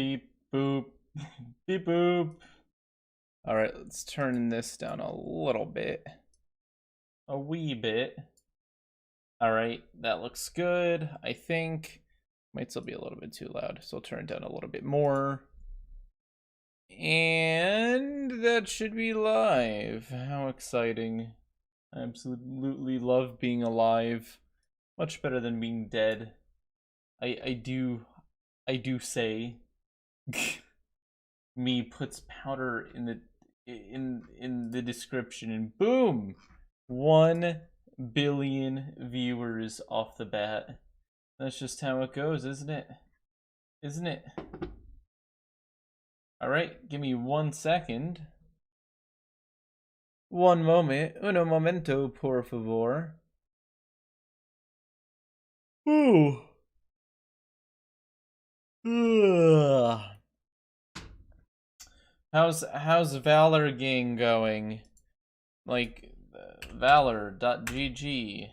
Beep boop. Beep boop. Alright, let's turn this down a little bit. A wee bit. Alright, that looks good. I think might still be a little bit too loud, so I'll turn it down a little bit more. And that should be live. How exciting. I absolutely love being alive. Much better than being dead. I do say. Me puts powder in the description, and boom, 1 billion viewers off the bat. That's just how it goes, isn't it? Isn't it? All right, give me 1 second. One moment. Uno momento, por favor. Ooh. Ugh. How's Valor gang going? Like Valor.gg.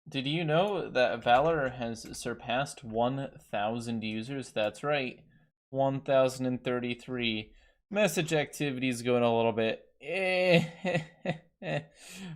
Did you know that Valor has surpassed 1,000 users? That's right, 1,033. Message activity is going a little bit.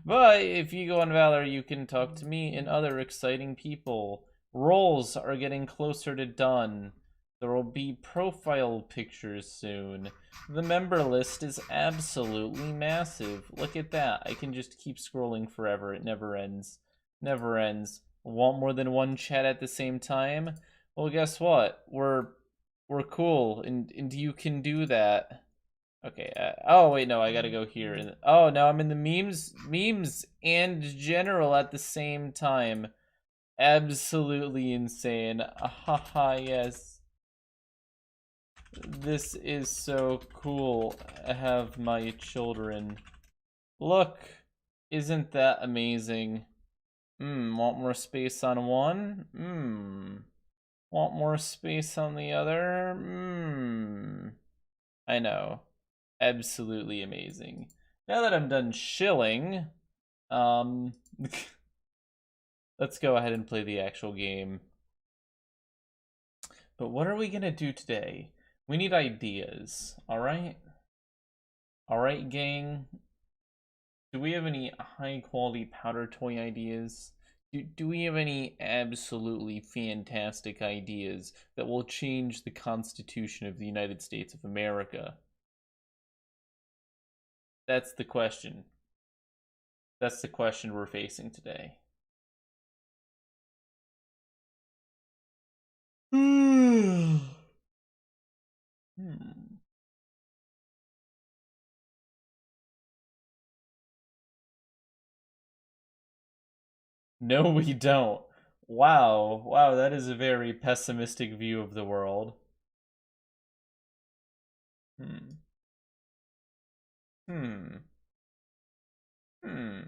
But if you go on Valor, you can talk to me and other exciting people. Roles are getting closer to done. There will be profile pictures soon. The member list is absolutely massive. Look at that. I can just keep scrolling forever. It never ends. Never ends. Want more than one chat at the same time? Well, guess what? We're cool, and you can do that. Okay. Oh wait, no, I gotta go here. And oh, now I'm in the memes and general at the same time. Absolutely insane. Haha, yes. This is so cool. I have my children. Look, isn't that amazing? Want more space on one? Want more space on the other? I know. Absolutely amazing. Now that I'm done shilling, let's go ahead and play the actual game. But what are we gonna do today? We need ideas, alright? Alright, gang? Do we have any high-quality powder toy ideas? Do we have any absolutely fantastic ideas that will change the Constitution of the United States of America? That's the question. That's the question we're facing today. Hmm. No, we don't. Wow. Wow, that is a very pessimistic view of the world. Hmm. Hmm. Hmm.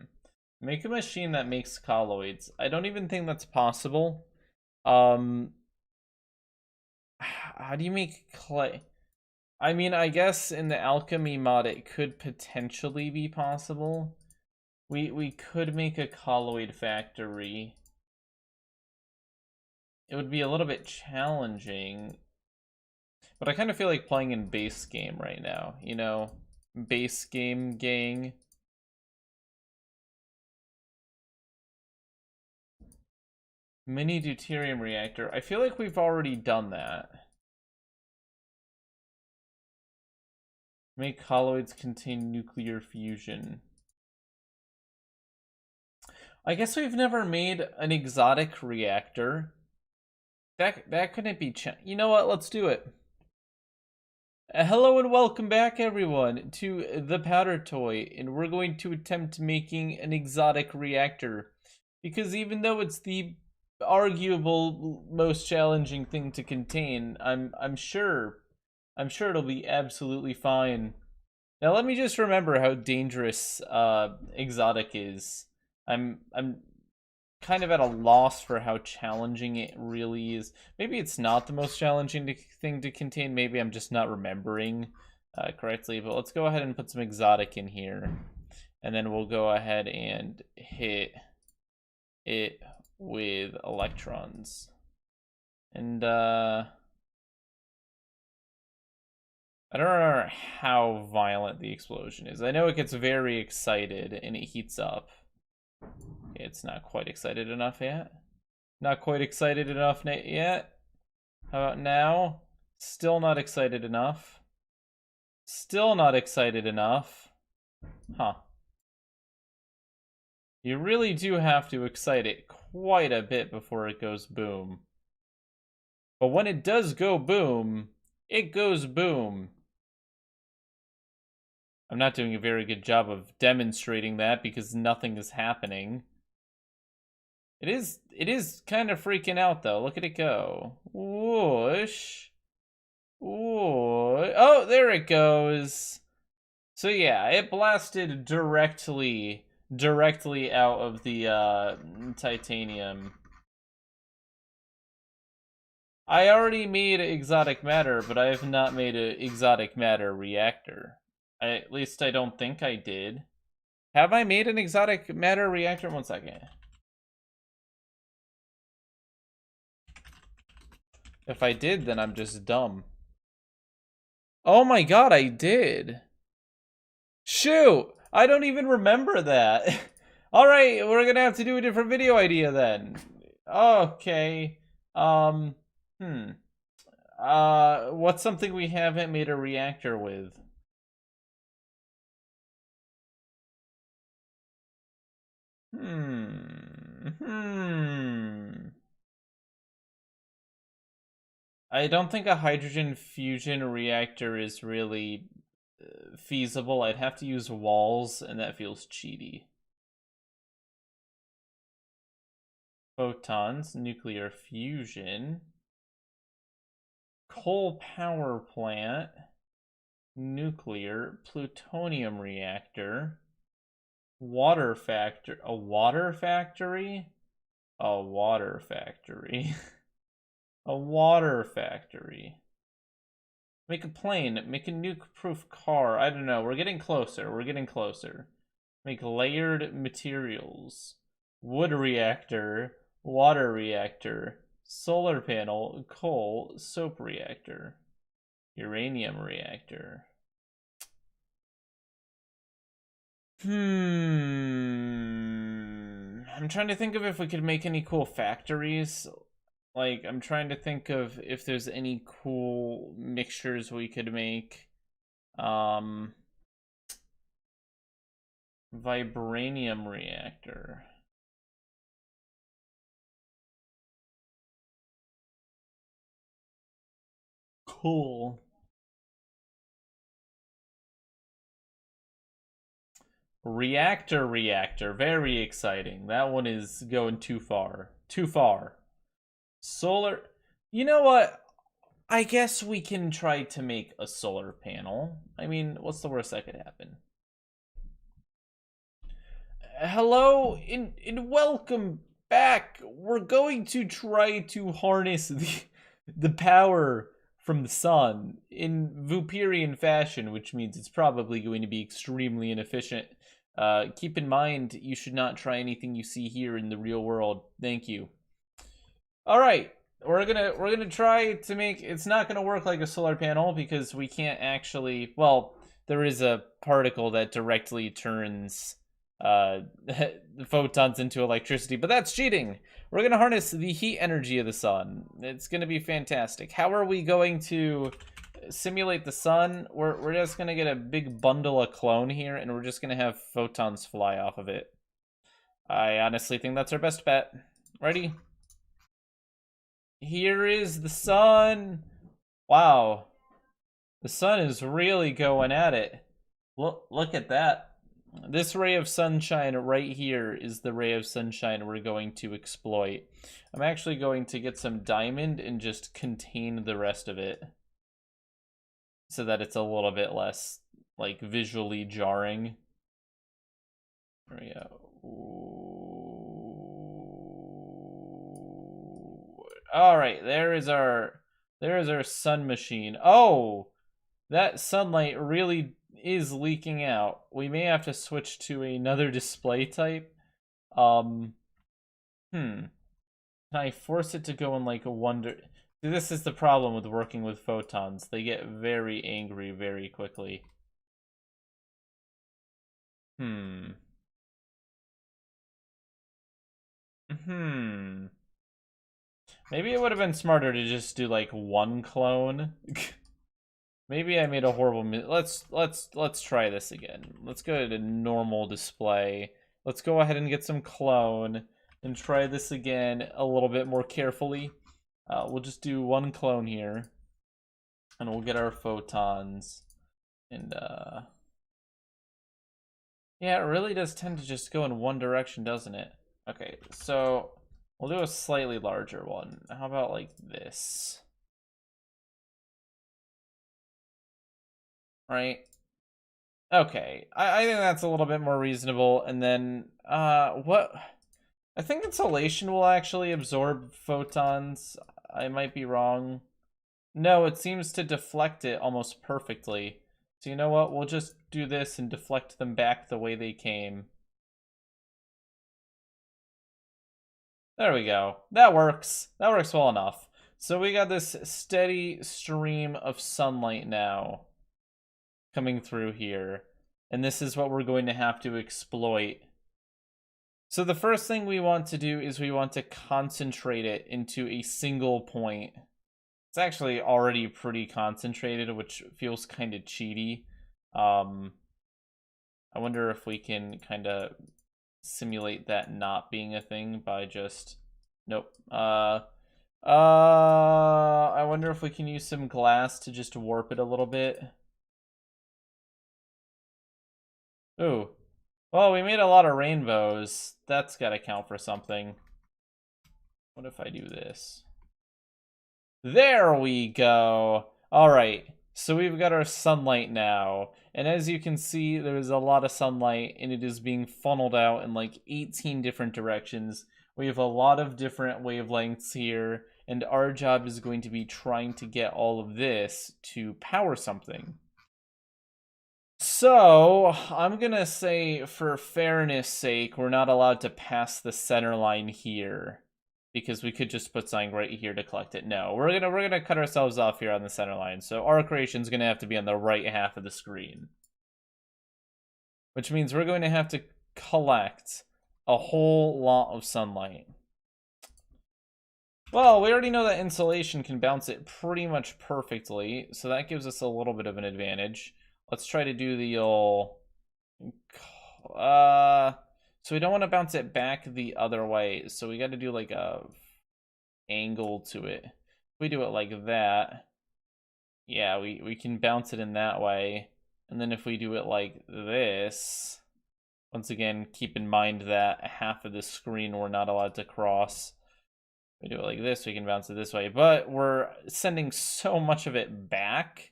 Make a machine that makes colloids. I don't even think that's possible. Um, how do you make clay? I mean, I guess in the alchemy mod it could potentially be possible. We could make a colloid factory. It would be a little bit challenging, but I kind of feel like playing in base game right now, you know? Base game gang. Mini deuterium reactor. I feel like we've already done that. Make colloids contain nuclear fusion. I guess we've never made an exotic reactor. That couldn't be you know what? Let's do it. Hello and welcome back, everyone, to the Powder Toy, and we're going to attempt making an exotic reactor, because even though it's the arguable most challenging thing to contain, I'm sure it'll be absolutely fine. Now let me just remember how dangerous exotic is. I'm kind of at a loss for how challenging it really is. Maybe it's not the most challenging thing to contain. Maybe I'm just not remembering correctly. But let's go ahead and put some exotic in here. And then we'll go ahead and hit it with electrons. And I don't remember how violent the explosion is. I know it gets very excited and it heats up. It's not quite excited enough yet. Not quite excited enough yet. How about now? Still not excited enough. Still not excited enough. Huh. You really do have to excite it quite a bit before it goes boom. But when it does go boom, it goes boom. I'm not doing a very good job of demonstrating that because nothing is happening. It is kind of freaking out though. Look at it go. Whoosh. Whoosh. Oh, there it goes. So yeah, it blasted directly out of the titanium. I already made exotic matter, but I have not made an exotic matter reactor. At least I don't think I did. Have I made an exotic matter reactor? 1 second. If I did, then I'm just dumb. Oh my god, I did. Shoot! I don't even remember that. Alright, we're gonna have to do a different video idea then. Okay. What's something we haven't made a reactor with? I don't think a hydrogen fusion reactor is really feasible. I'd have to use walls, and that feels cheaty. Photons, nuclear fusion, coal power plant, nuclear, plutonium reactor, water factor, a water factory? A water factory. A water factory. Make a plane, make a nuke-proof car. I don't know, we're getting closer, we're getting closer. Make layered materials. Wood reactor, water reactor, solar panel, coal, soap reactor, uranium reactor. I'm trying to think of if we could make any cool factories. Like, I'm trying to think of if there's any cool mixtures we could make. Vibranium reactor. Cool. Reactor, very exciting. That one is going too far. Too far. Solar, you know what? I guess we can try to make a solar panel. I mean, what's the worst that could happen? Hello and welcome back. We're going to try to harness the power from the sun in Vooperian fashion, which means it's probably going to be extremely inefficient. Keep in mind, you should not try anything you see here in the real world. Thank you. All right, we're gonna try to make. It's not gonna work like a solar panel because we can't actually. Well, there is a particle that directly turns the photons into electricity, but that's cheating. We're gonna harness the heat energy of the sun. It's gonna be fantastic. How are we going to simulate the sun? We're just gonna get a big bundle of clone here, and we're just gonna have photons fly off of it. I honestly think that's our best bet. Ready? Here is the sun. Wow. The sun is really going at it. Look at that. This ray of sunshine right here is the ray of sunshine we're going to exploit. I'm actually going to get some diamond and just contain the rest of it, so that it's a little bit less, like, visually jarring. There we go. All right, there is our sun machine. Oh, that sunlight really is leaking out. We may have to switch to another display type. Can I force it to go in like a wonder? See, this is the problem with working with photons. They get very angry very quickly. Hmm. Maybe it would have been smarter to just do like one clone. Maybe I made a horrible let's try this again. Let's go to normal display. Let's go ahead and get some clone and try this again a little bit more carefully. We'll just do one clone here, and we'll get our photons. And yeah, it really does tend to just go in one direction, doesn't it? Okay, so we'll do a slightly larger one. How about like this? Right? Okay, I think that's a little bit more reasonable. And then, what? I think insulation will actually absorb photons. I might be wrong. No, it seems to deflect it almost perfectly. So you know what? We'll just do this and deflect them back the way they came. There we go. That works. That works well enough. So we got this steady stream of sunlight now coming through here. And this is what we're going to have to exploit. So the first thing we want to do is we want to concentrate it into a single point. It's actually already pretty concentrated, which feels kind of cheaty. I wonder if we can kind of simulate that not being a thing by just... Nope. I wonder if we can use some glass to just warp it a little bit. Ooh. Well, we made a lot of rainbows. That's gotta count for something. What if I do this? There we go. All right. So we've got our sunlight now. And as you can see, there's a lot of sunlight, and it is being funneled out in like 18 different directions. We have a lot of different wavelengths here, and our job is going to be trying to get all of this to power something. So, I'm gonna say, for fairness sake, we're not allowed to pass the center line here, because we could just put something right here to collect it. No, we're gonna cut ourselves off here on the center line. So our creation's gonna have to be on the right half of the screen, which means we're going to have to collect a whole lot of sunlight. Well, we already know that insulation can bounce it pretty much perfectly, so that gives us a little bit of an advantage. Let's try to do the old... so we don't want to bounce it back the other way, so we got to do like a angle to it. If we do it like that, yeah, we can bounce it in that way. And then if we do it like this, once again, keep in mind that half of the screen we're not allowed to cross. We do it like this, we can bounce it this way, but we're sending so much of it back,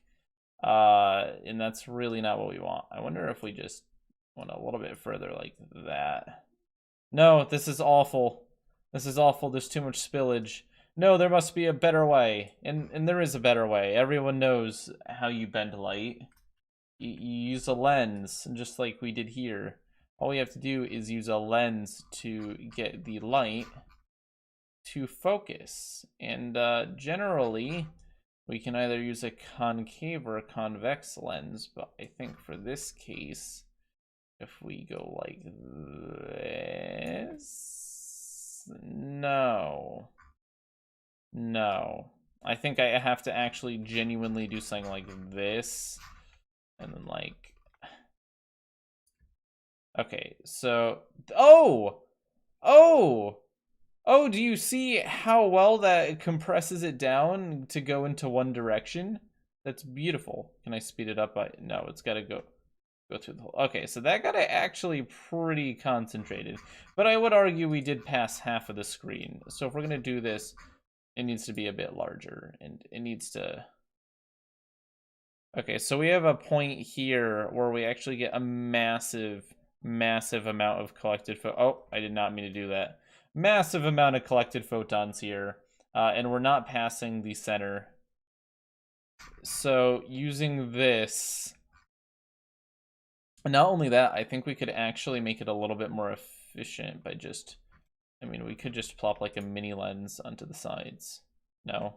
and that's really not what we want. I wonder if we just went a little bit further like that. No, this is awful. This is awful. There's too much spillage. No, there must be a better way, and there is a better way. Everyone knows how you bend light. You use a lens, just like we did here. All we have to do is use a lens to get the light to focus. And generally, we can either use a concave or a convex lens, but I think for this case, if we go like this... No. I think I have to actually genuinely do something like this. And then like... Okay, so... Oh, do you see how well that compresses it down to go into one direction? That's beautiful. Can I speed it up? No, it's got to go through the whole... Okay, so that got it actually pretty concentrated. But I would argue we did pass half of the screen. So if we're going to do this, it needs to be a bit larger. And it needs to... Okay, so we have a point here where we actually get a massive amount of collected oh, I did not mean to do that. Massive amount of collected photons here. And we're not passing the center. So using this... Not only that, I think we could actually make it a little bit more efficient by just... I mean, we could just plop like a mini lens onto the sides. No?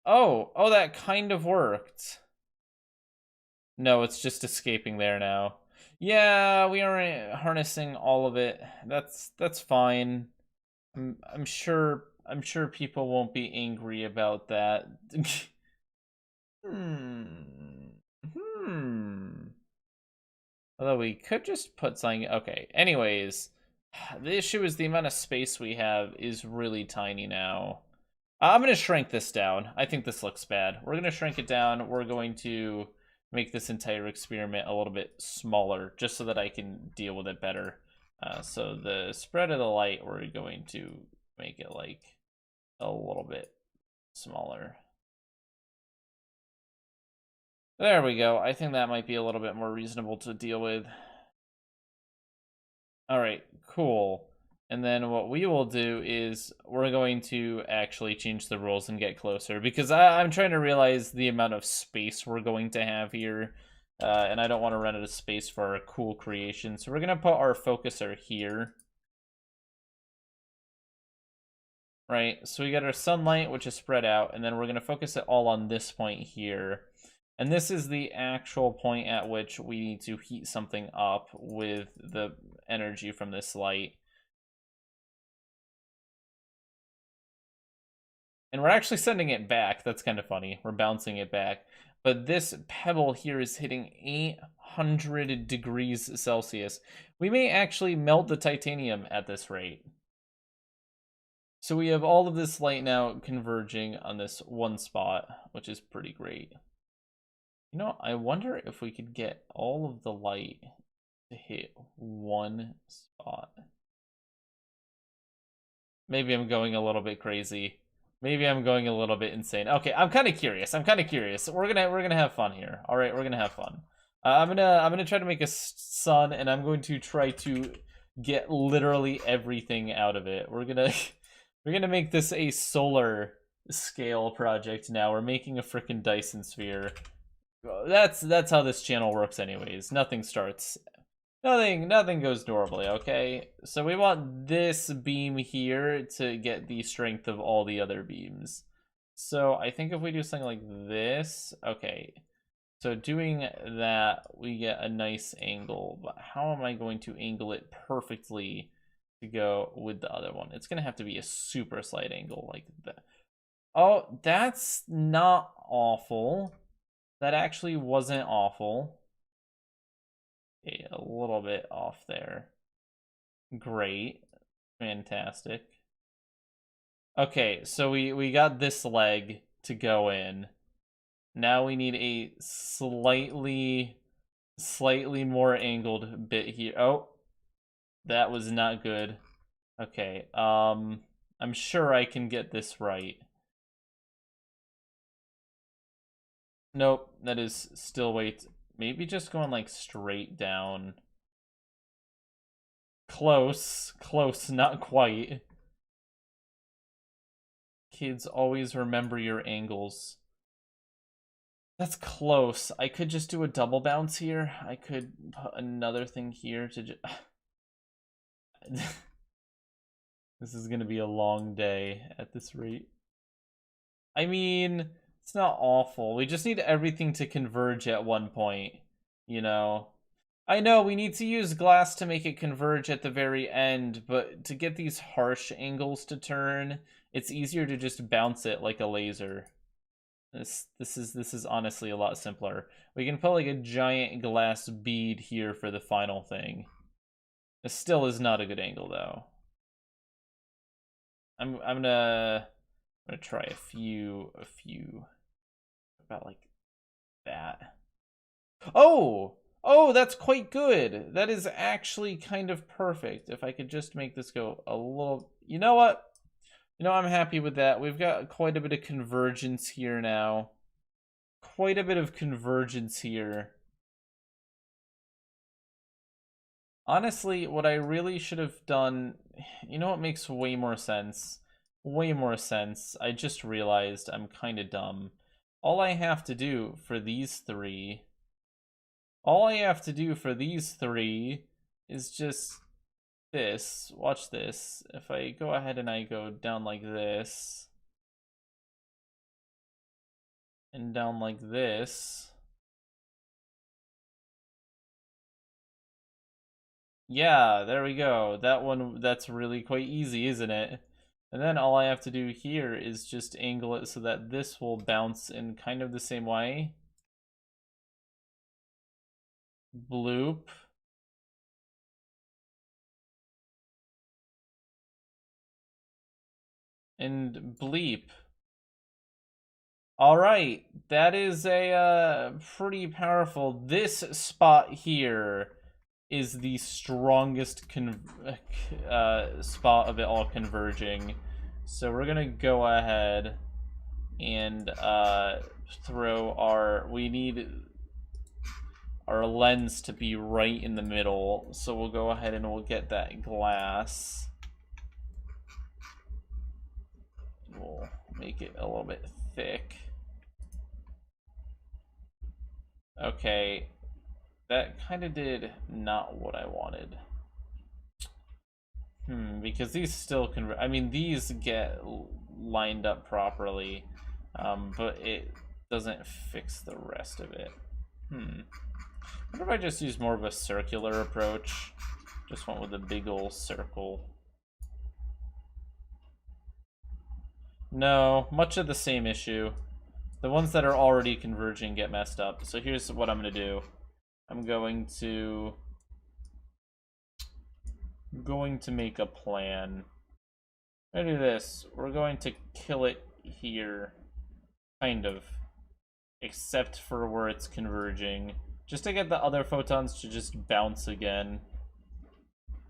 Oh, that kind of worked. No, it's just escaping there now. Yeah, we aren't harnessing all of it. That's fine. I'm sure people won't be angry about that. Hmm. Hmm. Although we could just put something. Okay. Anyways, the issue is the amount of space we have is really tiny now. I'm going to shrink this down. I think this looks bad. We're going to shrink it down. We're going to make this entire experiment a little bit smaller just so that I can deal with it better. So the spread of the light, we're going to make it like a little bit smaller. There we go. I think that might be a little bit more reasonable to deal with. All right, cool. And then what we will do is we're going to actually change the rules and get closer because I'm trying to realize the amount of space we're going to have here. And I don't want to run out of space for our cool creation. So we're going to put our focuser here. Right, so we got our sunlight, which is spread out, and then we're going to focus it all on this point here. And this is the actual point at which we need to heat something up with the energy from this light. And we're actually sending it back. That's kind of funny. We're bouncing it back. But this pebble here is hitting 800 degrees Celsius. We may actually melt the titanium at this rate. So we have all of this light now converging on this one spot, which is pretty great. You know, I wonder if we could get all of the light to hit one spot. Maybe I'm going a little bit crazy. Maybe I'm going a little bit insane. Okay, I'm kind of curious. We're gonna have fun here. All right, we're gonna have fun. I'm gonna try to make a sun, and I'm going to try to get literally everything out of it. We're gonna make this a solar scale project now. We're making a freaking Dyson sphere. That's how this channel works, anyways. Nothing goes normally, okay? So we want this beam here to get the strength of all the other beams. So I think if we do something like this, okay. So doing that, we get a nice angle, but how am I going to angle it perfectly to go with the other one? It's gonna have to be a super slight angle like that. Oh, that's not awful. That actually wasn't awful. Okay, a little bit off there. Great. Fantastic. Okay, so we got this leg to go in. Now we need a slightly more angled bit here. Oh, that was not good. Okay, I'm sure I can get this right. Nope, that is still wait. Maybe just going like straight down. Close, not quite. Kids, always remember your angles. That's close. I could just do a double bounce here. I could put another thing here to just... This is gonna be a long day at this rate. I mean, it's not awful. We just need everything to converge at one point, you know? I know we need to use glass to make it converge at the very end, but to get these harsh angles to turn, it's easier to just bounce it like a laser. This is honestly a lot simpler. We can put like a giant glass bead here for the final thing. This still is not a good angle though. I'm gonna try a few about like that. Oh, that's quite good. That is actually kind of perfect. If I could just make this go a little, you know what? You know, I'm happy with that. We've got quite a bit of convergence here now. Quite a bit of convergence here. Honestly, what I really should have done, you know what makes way more sense? Way more sense. I just realized I'm kind of dumb. All I have to do for these three, all I have to do for these three is just this. Watch this. If I go ahead and I go down like this, and down like this. Yeah, there we go. That one, that's really quite easy, isn't it? And then all I have to do here is just angle it so that this will bounce in kind of the same way. Bloop. And bleep. All right, that is a pretty powerful. This spot here is the strongest spot of it all converging. So we're gonna go ahead and throw our. We need our lens to be right in the middle. So we'll go ahead and we'll get that glass. We'll make it a little bit thick. Okay, that kind of did not what I wanted. Because these still I mean, these get lined up properly, but it doesn't fix the rest of it. I wonder if I just use more of a circular approach. Just went with a big ol' circle. No, much of the same issue. The ones that are already converging get messed up. So here's what I'm going to do. I'm going to make a plan. I'm going to do this. We're going to kill it here. Kind of. Except for where it's converging. Just to get the other photons to just bounce again.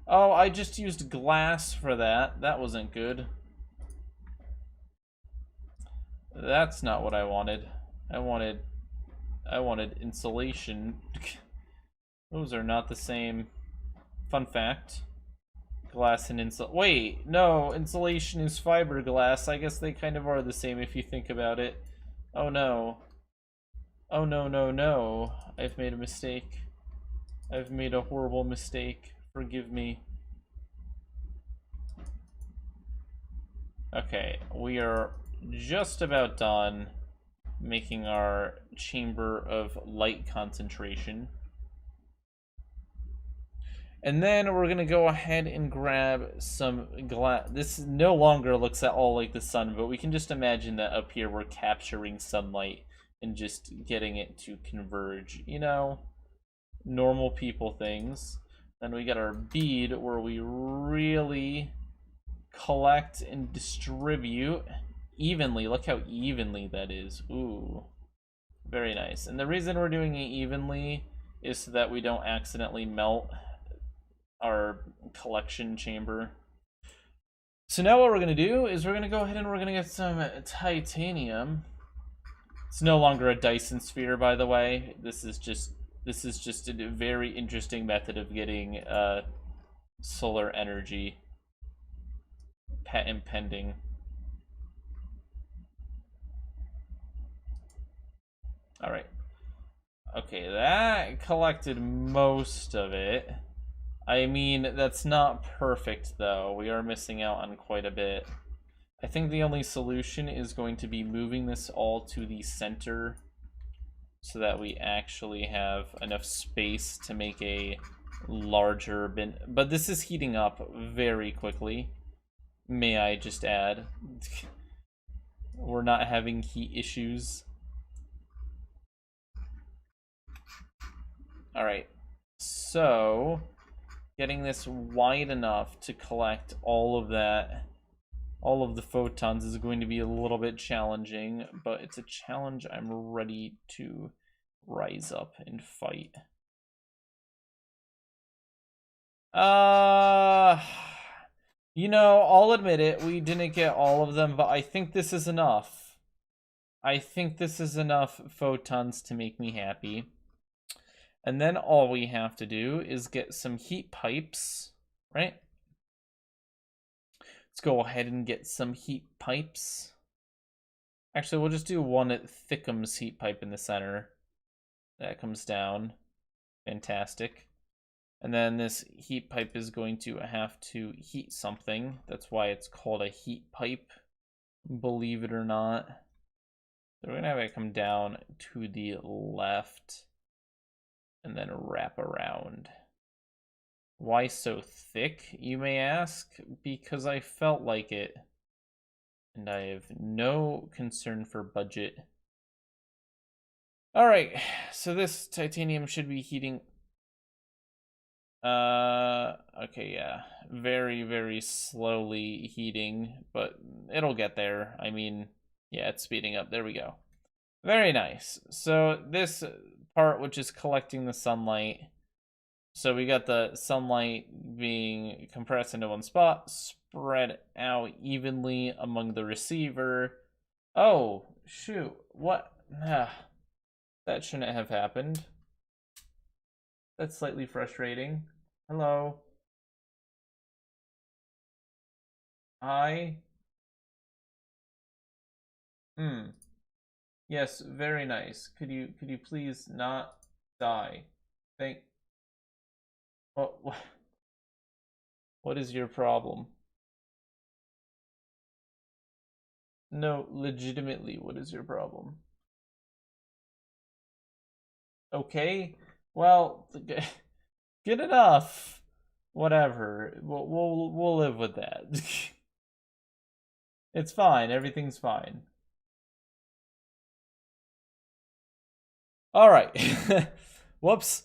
Oh, I just used glass for that. That wasn't good. That's not what I wanted. I wanted insulation. Those are not the same. Fun fact. Glass and wait, no, insulation is fiberglass. I guess they kind of are the same if you think about it. Oh no. Oh no, no, no. I've made a mistake. I've made a horrible mistake. Forgive me. Okay, we are just about done making our chamber of light concentration. And then we're gonna go ahead and grab some glass. This no longer looks at all like the sun, but we can just imagine that up here we're capturing sunlight and just getting it to converge. You know, normal people things. Then we got our bead where we really collect and distribute evenly. Look how evenly that is. Ooh, very nice. And the reason we're doing it evenly is so that we don't accidentally melt our collection chamber. So now what we're going to do is we're going to go ahead and we're going to get some titanium. It's no longer a Dyson sphere, by the way. This is just a very interesting method of getting solar energy. Patent pending. All right. Okay, that collected most of it. I mean, that's not perfect, though. We are missing out on quite a bit. I think the only solution is going to be moving this all to the center so that we actually have enough space to make a larger bin. But this is heating up very quickly. May I just add. We're not having heat issues. Alright, so getting this wide enough to collect all of that, all of the photons is going to be a little bit challenging, but it's a challenge I'm ready to rise up and fight. You know, I'll admit it, we didn't get all of them, but I think this is enough. I think this is enough photons to make me happy. And then all we have to do is get some heat pipes, right? Let's go ahead and get some heat pipes. Actually, we'll just do one at Thickums heat pipe in the center. That comes down. Fantastic. And then this heat pipe is going to have to heat something. That's why it's called a heat pipe, believe it or not. So we're gonna have it come down to the left and then wrap around. Why so thick, you may ask? Because I felt like it. And I have no concern for budget. Alright, so this titanium should be heating. Okay, yeah. Very, very slowly heating, but it'll get there. I mean, yeah, it's speeding up. There we go. Very nice. So this part, which is collecting the sunlight. So we got the sunlight being compressed into one spot, spread out evenly among the receiver. Oh, shoot. What? That shouldn't have happened. That's slightly frustrating. Hello. Hi. Yes, very nice. Could you please not die? Thank. What is your problem? No, legitimately, what is your problem? Okay, well, good enough. Whatever. We'll live with that. It's fine. Everything's fine. All right. Whoops.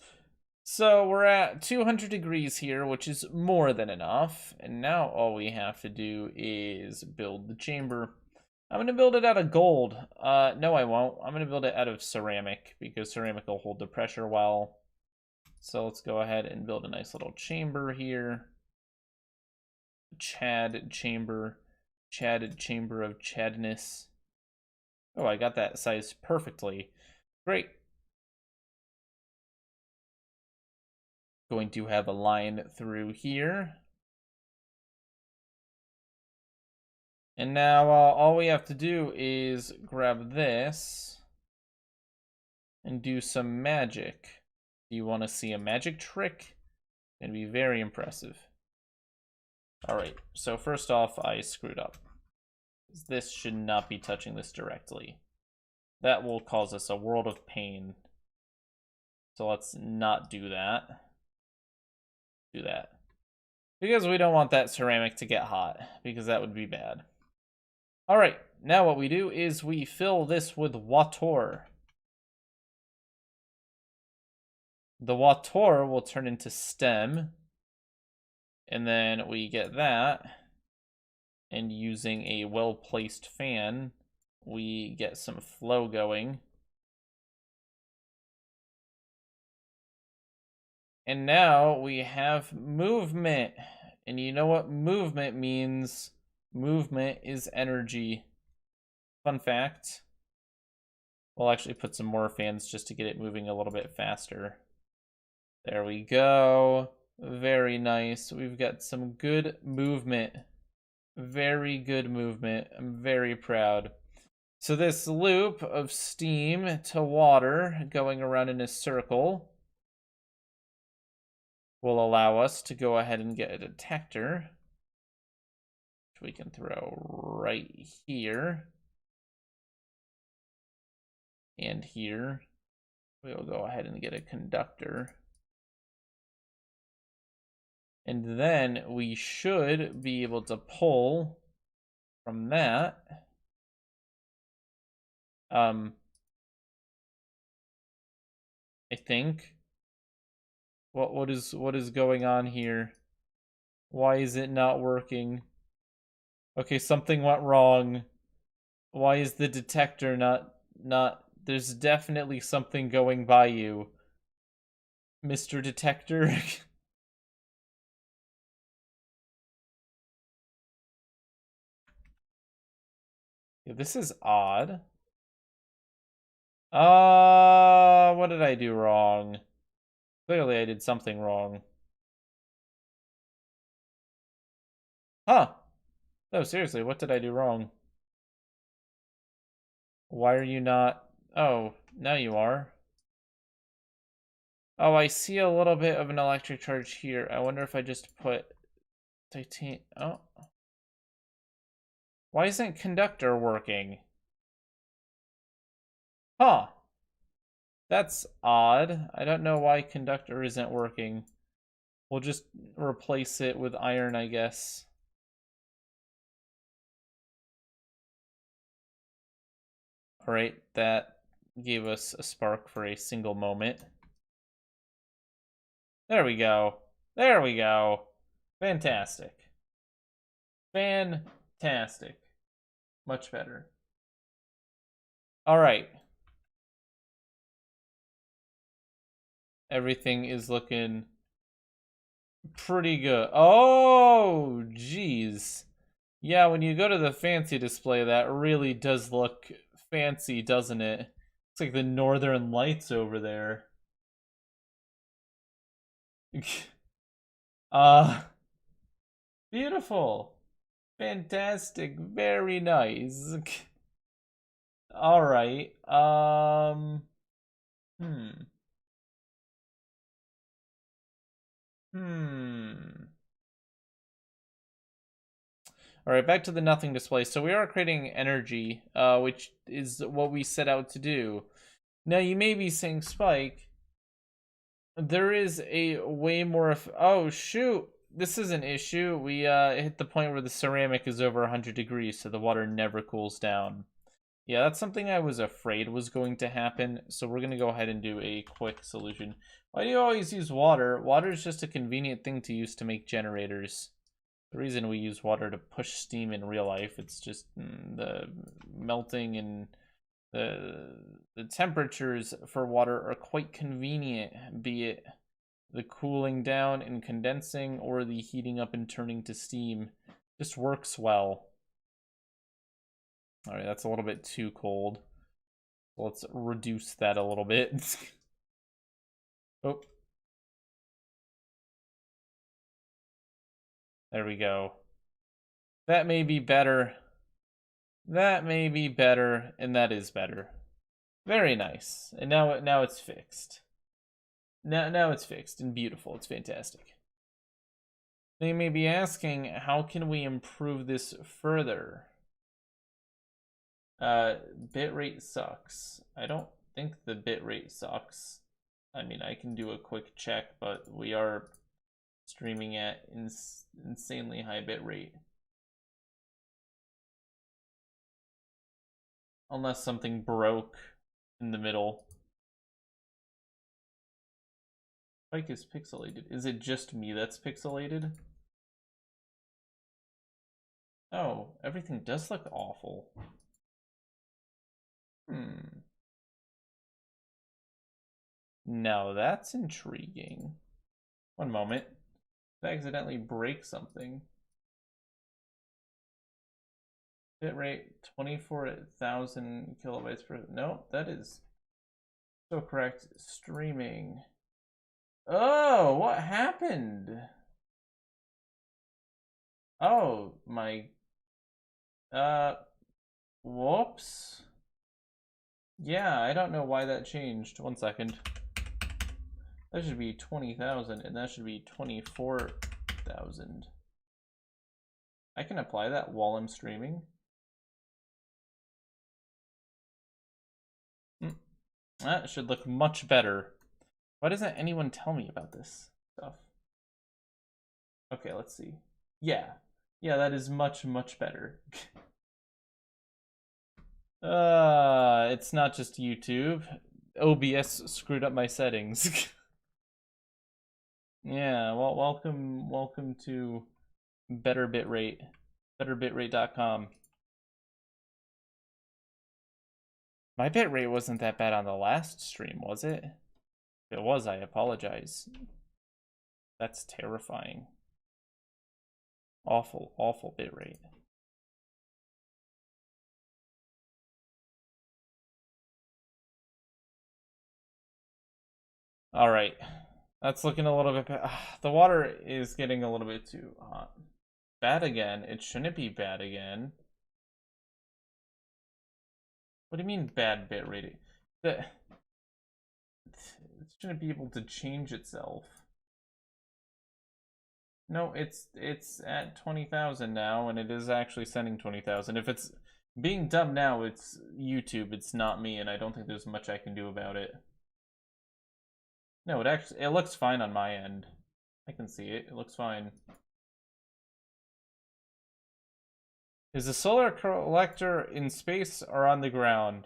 So we're at 200 degrees here, which is more than enough. And now all we have to do is build the chamber. I'm going to build it out of gold. No, I won't. I'm going to build it out of ceramic because ceramic will hold the pressure well. So let's go ahead and build a nice little chamber here. Chad chamber. Chad chamber of Chadness. Oh, I got that sized perfectly. Great. Going to have a line through here. And now all we have to do is grab this and do some magic. Do you want to see a magic trick? It'd be very impressive. All right, so first off, I screwed up. This should not be touching this directly. That will cause us a world of pain. So let's not do that. Do that. Because we don't want that ceramic to get hot, because that would be bad. All right, now what we do is we fill this with water. The water will turn into stem. And then we get that. And using a well-placed fan, we get some flow going. And now we have movement. And you know what movement means? Movement is energy. Fun fact. We'll actually put some more fans just to get it moving a little bit faster. There we go. Very nice. We've got some good movement. Very good movement. I'm very proud. So this loop of steam to water going around in a circle will allow us to go ahead and get a detector, which we can throw right here. And here, we'll go ahead and get a conductor. And then we should be able to pull from that. I think. What is going on here? Why is it not working? Okay, something went wrong. Why is the detector not there's definitely something going by you, Mr. Detector. Yeah, this is odd. What did I do wrong? Clearly I did something wrong. Huh. No, seriously, what did I do wrong? Why are you not... Oh, now you are. Oh, I see a little bit of an electric charge here. I wonder if I just put titanium... Oh. Why isn't conductor working? Huh. That's odd. I don't know why conductor isn't working. We'll just replace it with iron, I guess. All right, that gave us a spark for a single moment. There we go. There we go. Fantastic. Fantastic. Much better. All right. Everything is looking pretty good. Oh, geez. Yeah, when you go to the fancy display, that really does look fancy, doesn't it? It's like the Northern Lights over there. uh, Beautiful. Fantastic. Very nice. All right. Hmm. Hmm. All right, back to the nothing display. So we are creating energy, which is what we set out to do. Now you may be saying, Spike, there is a way more. Oh shoot, this is an issue. We hit the point where the ceramic is over 100 degrees, so the water never cools down. Yeah, that's something I was afraid was going to happen. So we're gonna go ahead and do a quick solution. Why do you always use water? Water is just a convenient thing to use to make generators. The reason we use water to push steam in real life, it's just the melting and the temperatures for water are quite convenient, be it the cooling down and condensing or the heating up and turning to steam. Just works well. All right, that's a little bit too cold. Let's reduce that a little bit. Oh. There we go. That may be better. That may be better, and that is better. Very nice. And now it's fixed. Now it's fixed and beautiful. It's fantastic. They may be asking, how can we improve this further? Bitrate sucks. I don't think the bitrate sucks. I mean, I can do a quick check, but we are streaming at insanely high bitrate. Unless something broke in the middle. Spike is pixelated. Is it just me that's pixelated? Oh, everything does look awful. Now that's intriguing. One moment. Did I accidentally break something? Bitrate 24,000 kilobytes per. No, that is so correct. Streaming. Oh, what happened? Oh my. Whoops. Yeah, I don't know why that changed. 1 second. That should be 20,000, and that should be 24,000. I can apply that while I'm streaming. That should look much better. Why doesn't anyone tell me about this stuff? Okay, let's see. Yeah. Yeah, that is much, much better. It's not just YouTube. OBS screwed up my settings. Yeah, well, welcome to better bitrate. Betterbitrate.com. My bitrate wasn't that bad on the last stream, was it? If it was, I apologize. That's terrifying. Awful, awful bitrate. All right. That's looking a little bit bad. The water is getting a little bit too hot. Bad again. It shouldn't be bad again. What do you mean bad bitrate? It shouldn't be able to change itself. No, it's at 20,000 now, and it is actually sending 20,000. If it's Being dumb now, it's YouTube, it's not me, and I don't think there's much I can do about it. No, it looks fine on my end. I can see it. It looks fine. Is the solar collector in space or on the ground?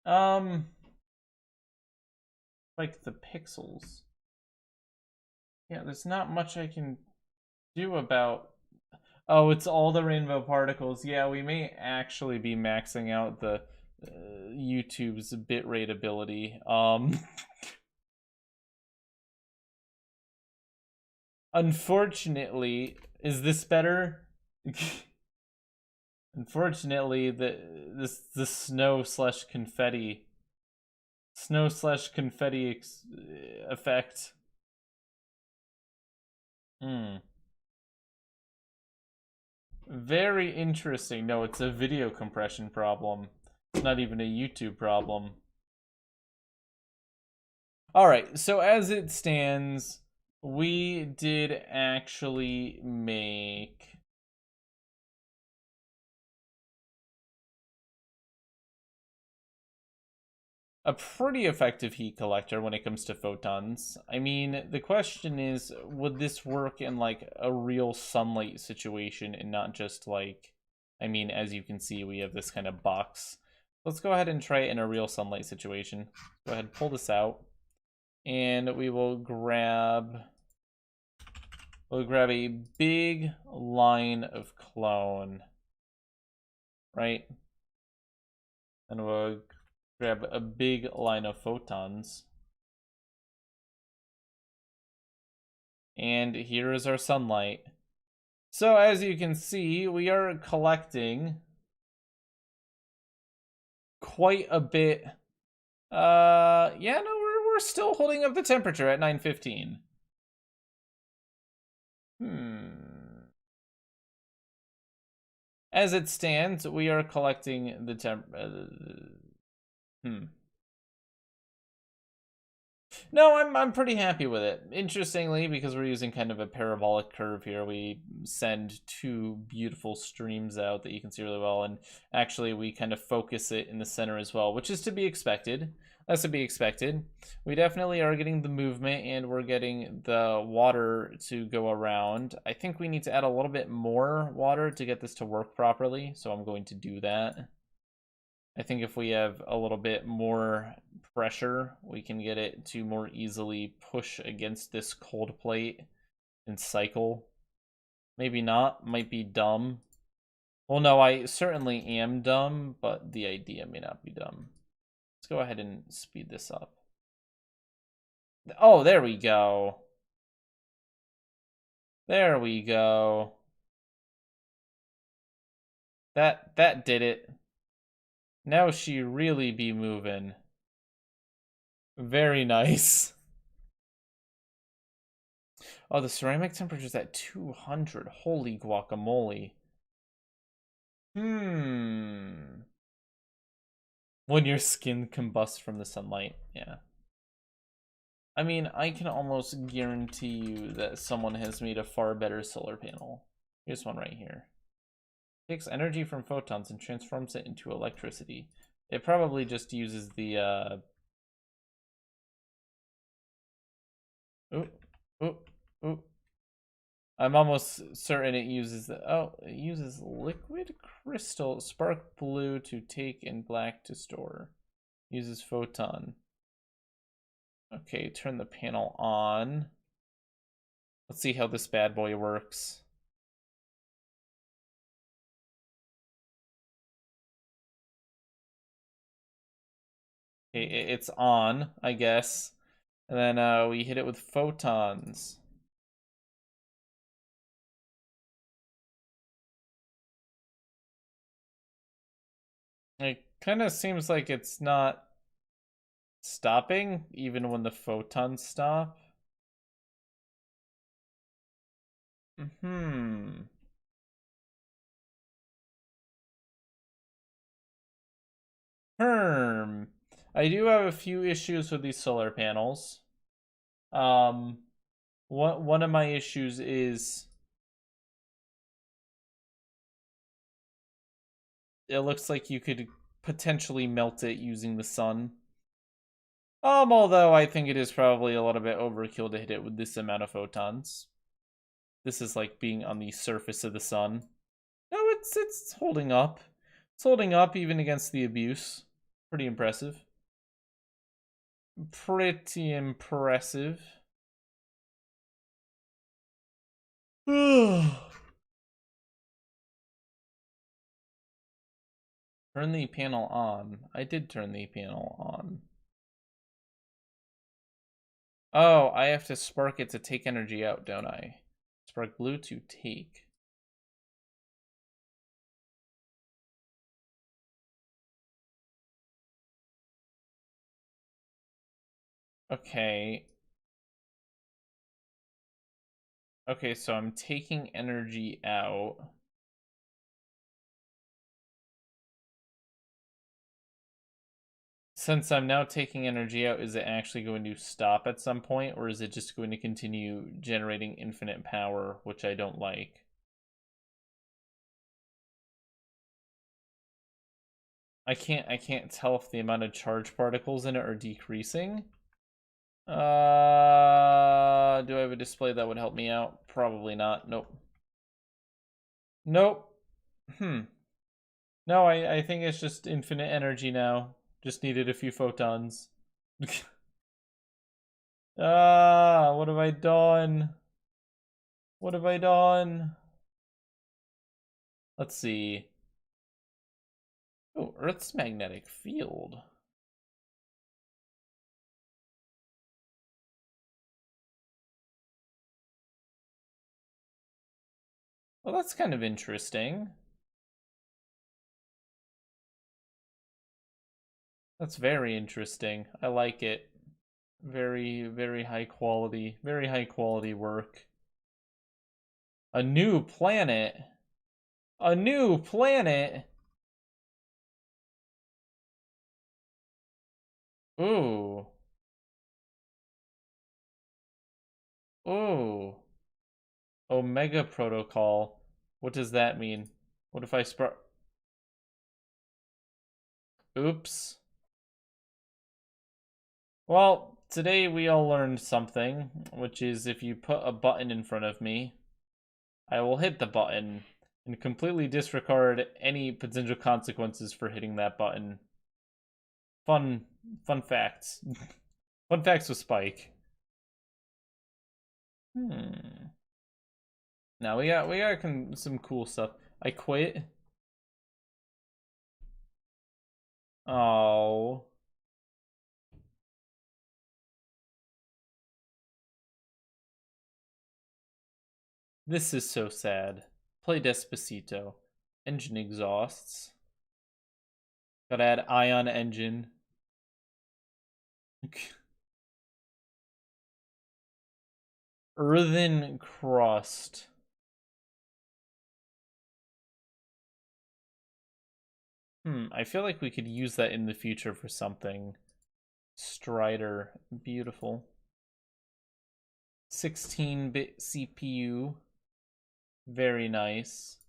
Like the pixels. Yeah, there's not much I can do about... Oh, it's all the rainbow particles. Yeah, we may actually be maxing out the YouTube's bitrate ability. Unfortunately, is this better? Unfortunately, the snow slash confetti effect. Very interesting. No, it's a video compression problem. It's not even a YouTube problem. All right, so as it stands, we did actually make a pretty effective heat collector when it comes to photons. I mean, the question is, would this work in like a real sunlight situation and not just like, I mean, as you can see, we have this kind of box. Let's go ahead and try it in a real sunlight situation. Go ahead and pull this out. And we will grab a big line of clone, right? And we'll grab a big line of photons. And here is our sunlight. So as you can see, we are collecting quite a bit. Yeah, no, we're still holding up the temperature at 915. As it stands, we are collecting the No, I'm pretty happy with it. Interestingly, because we're using kind of a parabolic curve here, we send two beautiful streams out that you can see really well, and actually we kind of focus it in the center as well, which is to be expected. That's to be expected. We definitely are getting the movement, and we're getting the water to go around. I think we need to add a little bit more water to get this to work properly, so I'm going to do that. I think if we have a little bit more pressure, we can get it to more easily push against this cold plate and cycle. Maybe not, might be dumb. Well, no, I certainly am dumb, but the idea may not be dumb. Let's go ahead and speed this up. Oh, there we go. There we go. That did it. Now she really be moving. Very nice. Oh, the ceramic temperature's at 200. Holy guacamole. When your skin combusts from the sunlight, yeah. I mean, I can almost guarantee you that someone has made a far better solar panel. Here's one right here. It takes energy from photons and transforms it into electricity. It probably just uses the, Ooh. I'm almost certain it uses it uses liquid crystal, spark blue to take and black to store. Uses photon. Okay, turn the panel on. Let's see how this bad boy works. Okay, it's on, I guess. And then we hit it with photons. It kind of seems like it's not stopping, even when the photons stop. I do have a few issues with these solar panels. One of my issues is it looks like you could potentially melt it using the sun. Although I think it is probably a little bit overkill to hit it with this amount of photons. This is like being on the surface of the sun. No, it's holding up. It's holding up even against the abuse. Pretty impressive. Pretty impressive. Turn the panel on. I did turn the panel on. Oh, I have to spark it to take energy out, don't I? Spark blue to take. Okay. Okay, so I'm taking energy out. Since I'm now taking energy out, is it actually going to stop at some point, or is it just going to continue generating infinite power, which I don't like? I can't tell if the amount of charge particles in it are decreasing. Do I have a display that would help me out? Probably not. Nope. Nope. No, I think it's just infinite energy now. Just needed a few photons. What have I done? What have I done? Let's see. Oh, Earth's magnetic field. Well, that's kind of interesting. That's very interesting. I like it. Very, very high quality. Very high quality work. A new planet. A new planet. Ooh. Ooh. Omega protocol. What does that mean? What if I spark? Oops. Well, today we all learned something, which is if you put a button in front of me, I will hit the button and completely disregard any potential consequences for hitting that button. Fun facts. Fun facts with Spike. Now we got some cool stuff. I quit. Oh. This is so sad. Play Despacito. Engine exhausts. Gotta add ion engine. Earthen crust. I feel like we could use that in the future for something. Strider. Beautiful. 16-bit CPU. Very nice.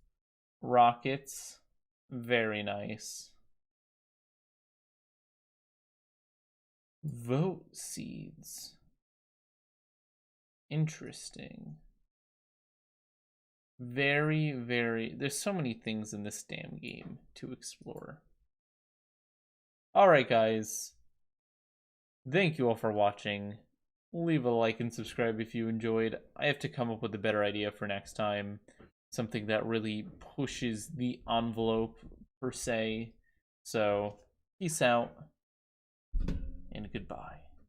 Rockets. Very nice. Vote seeds. Interesting. Very, very... There's so many things in this damn game to explore. Alright, guys. Thank you all for watching. Leave a like and subscribe if you enjoyed. I have to come up with a better idea for next time. Something that really pushes the envelope, per se. So, peace out, and goodbye.